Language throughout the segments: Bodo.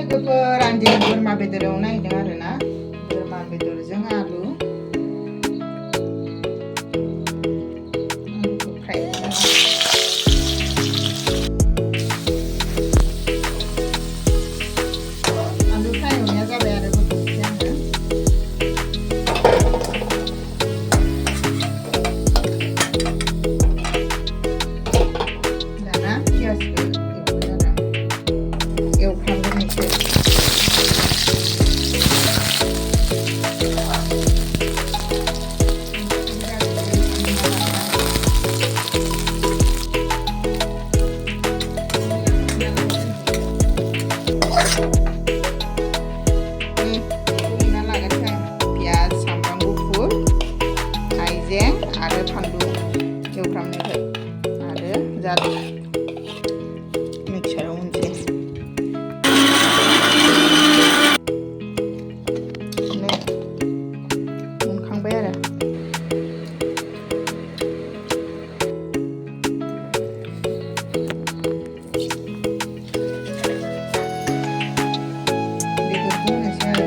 लोगोफोर आं दिनै बोरमा बेदर एवनो नागिरदों आरोना बोरमा बेदरजों आलु फ्राय आलु फ्राय एवनाया जाबाय आरो बोखांसै आङो दाना पियासखौ एवगोन आरो एवफ्रामग्रोनोसै आरो फानलु एवफ्रामनायखौ आरो जादों मिक्साराव होनसै मोनखांबाय आरो बेदरखौ होनोसै आरो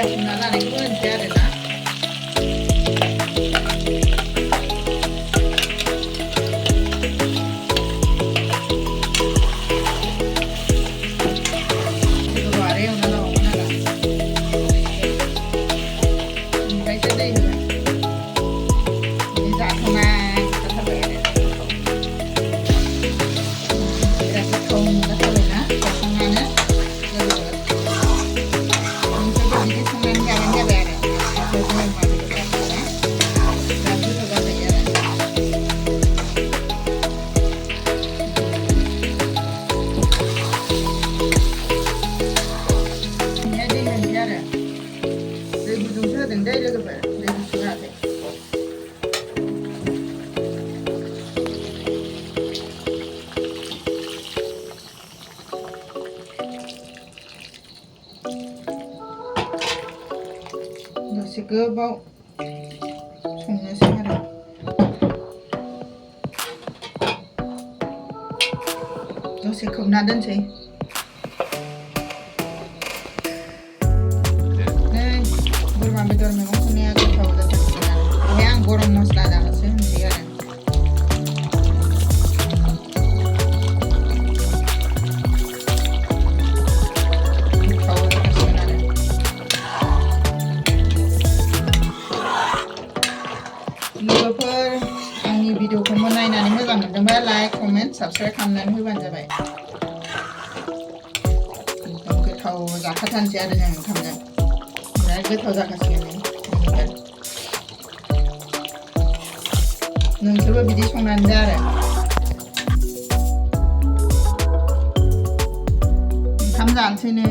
सुना लानायखौ होनसै आरोना बेदरखौ आरो एवना लाबावगोन आरो ओमफ्रायसो दै होगोन बिदि जाथ'नाय जाथारबाय आरो बिराद गोथाव जाथारबायना संनानै दै लोगोफोर दै गुसु होआखै दसे गोबाव संनोसै आरो दसे खोबना दोनसै बोरमा बेदर मैगं संनाया गोथाव जाथारसिगोन आरो बेहाय आं गरम मस्ला दानोसो होनसै आरो गोथाव जाथारसिगोन आरो लोगोफोर आंनि भिडिअखौ नायनानै मोजां मोनदोंबा लाइक कमेन्ट साबस्क्राइब खालामनानै होबानो जाबाय गोथाव जाखाथारनोसै आरो जों ओंखामजों बिराद गोथाव जाखासिगोन नोंसोरबो बिदि संनानै जा आरो ओंखाम जानोसै नै